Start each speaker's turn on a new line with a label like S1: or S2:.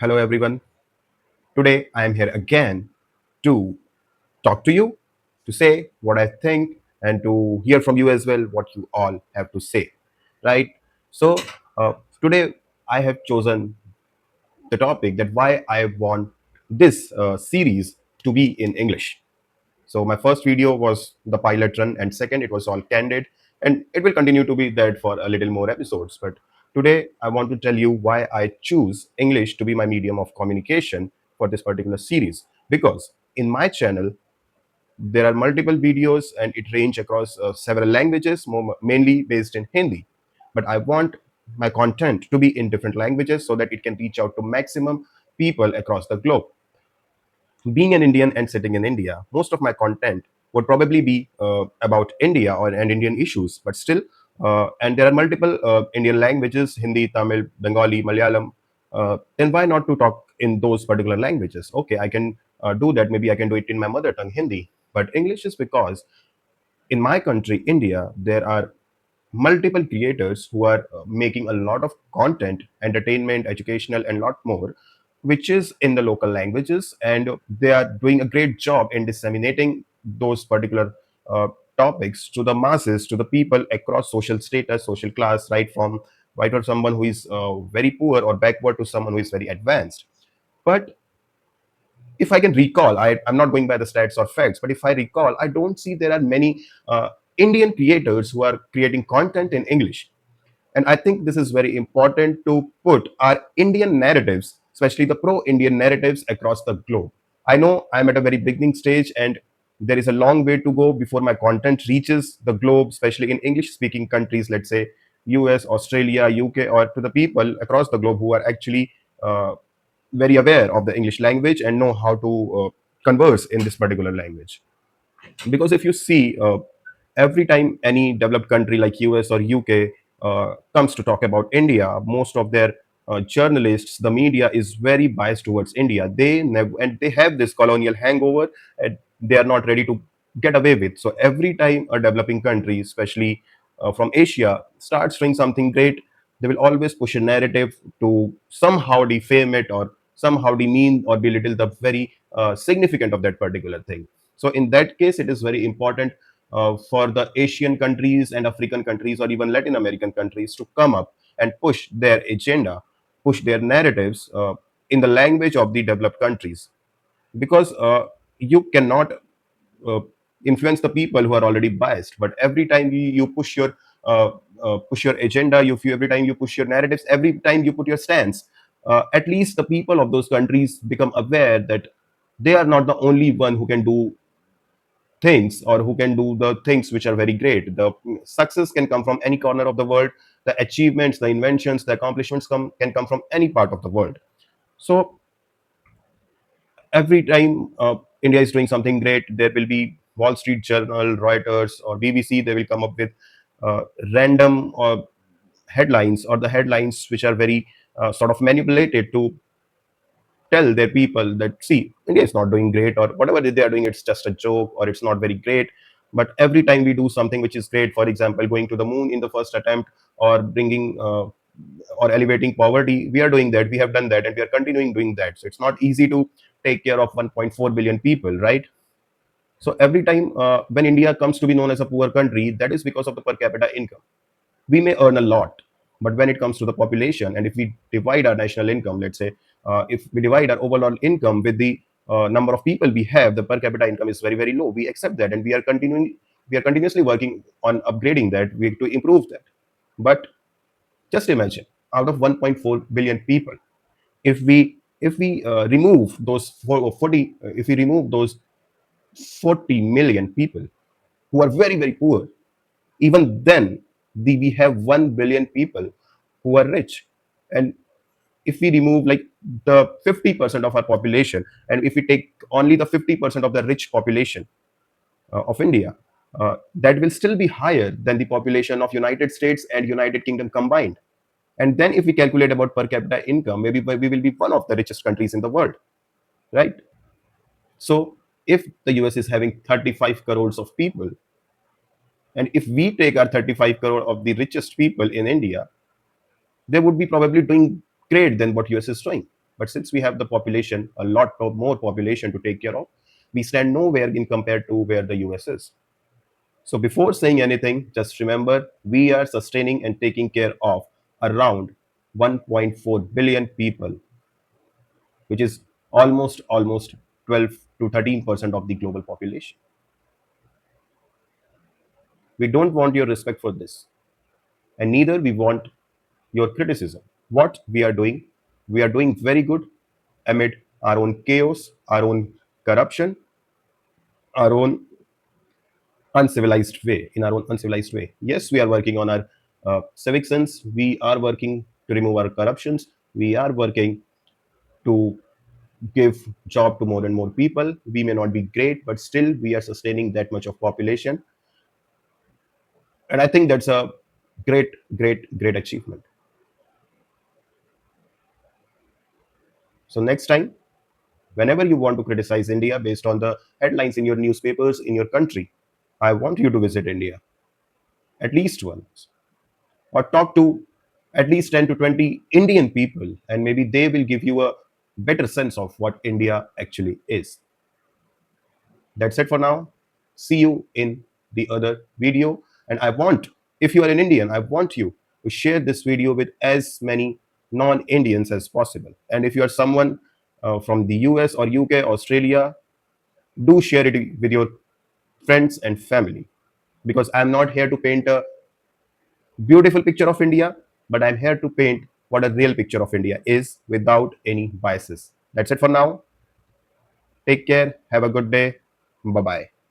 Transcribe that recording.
S1: Hello, everyone. Today I am here again to talk to you, to say what I think, and to hear from you as well what you all have to say. Right? So, today I have chosen the topic that why I want this series to be in English. So my first video was the pilot run, and second it was all candid, and it will continue to be that for a little more episodes. But today I want to tell you why I choose English to be my medium of communication for this particular series. Because in my channel there are multiple videos, and it range across several languages, mainly based in Hindi. But I want my content to be in different languages so that it can reach out to maximum people across the globe. Being an Indian and sitting in India, most of my content would probably be about India or and Indian issues. But still, and there are multiple Indian languages: Hindi, Tamil, Bengali, Malayalam. Then why not to talk in those particular languages? Okay, I can do that. Maybe I can do it in my mother tongue, Hindi. But English is because in my country, India, there are multiple creators who are making a lot of content, entertainment, educational, and lot more, which is in the local languages, and they are doing a great job in disseminating those particular uh, topics to the masses, to the people across social status, social class, right from right or someone who is very poor or backward to someone who is very advanced. But if I can recall, I'm not going by the stats or facts, but if I recall, I don't see there are many Indian creators who are creating content in English. And I think this is very important to put our Indian narratives, especially the pro Indian narratives, across the globe. I know I'm at a very beginning stage, and there is a long way to go before my content reaches the globe, especially in English speaking countries, let's say US, Australia, UK, or to the people across the globe who are actually very aware of the English language and know how to converse in this particular language. Because if you see, every time any developed country like US or UK comes to talk about India, most of their journalists, the media is very biased towards India. They never, and they have this colonial hangover, and they are not ready to get away with. So every time a developing country, especially from Asia, starts doing something great, they will always push a narrative to somehow defame it or somehow demean or belittle the very significant of that particular thing. So in that case, it is very important for the Asian countries and African countries or even Latin American countries to come up and push their agenda, push their narratives in the language of the developed countries. Because you cannot uh, influence the people who are already biased. But every time you push your agenda, every time you push your narratives, every time you put your stance, at least the people of those countries become aware that they are not the only one who can do things or who can do the things which are very great. The success can come from any corner of the world. The achievements, the inventions, the accomplishments can come from any part of the world. So every time India is doing something great, there will be Wall Street Journal, Reuters, or BBC. They will come up with random headlines, or the headlines which are very sort of manipulated to tell their people that, see, India is not doing great, or whatever they are doing, it's just a joke, or it's not very great. But every time we do something which is great, for example, going to the moon in the first attempt, or bringing or elevating poverty, we are doing that, we have done that, and we are continuing doing that. So it's not easy to take care of 1.4 billion people, right? So every time when India comes to be known as a poor country, that is because of the per capita income. We may earn a lot, but when it comes to the population, and if we divide our national income, let's say, if we divide our overall income with the number of people we have, the per capita income is very, very low. We accept that, and we are continuously working on upgrading that, we to improve that. But just imagine, out of 1.4 billion people, if we remove those 40, if we remove those 40 million people who are very, very poor, even then we have 1 billion people who are rich. And if we remove like the 50% of our population, and if we take only the 50% of the rich population of India, that will still be higher than the population of United States and United Kingdom combined. And then if we calculate about per capita income, maybe we will be one of the richest countries in the world, right? So if the US is having 35 crores of people, and if we take our 35 crore of the richest people in India, they would be probably doing great than what US is doing. But since we have the population, a lot of more population to take care of, we stand nowhere in compared to where the US is. So before saying anything, just remember we are sustaining and taking care of around 1.4 billion people, which is almost 12 to 13% of the global population. We don't want your respect for this, and neither we want your criticism. What we are doing very good amid our own chaos, our own corruption, our own uncivilized way, in our own uncivilized way. Yes, we are working on our civic sense. We are working to remove our corruptions. We are working to give job to more and more people. We may not be great, but still we are sustaining that much of population, and I think that's a great achievement. So next time, whenever you want to criticize India based on the headlines in your newspapers in your country, I want you to visit India at least once, or talk to at least 10 to 20 Indian people, and maybe they will give you a better sense of what India actually is. That's it for now. See you in the other video. And I want, if you are an Indian, I want you to share this video with as many non Indians as possible. And if you are someone from the US or UK, Australia, do share it with your friends and family. Because I'm not here to paint a beautiful picture of India, but I'm here to paint what a real picture of India is without any biases. That's it for now. Take care. Have a good day. Bye bye.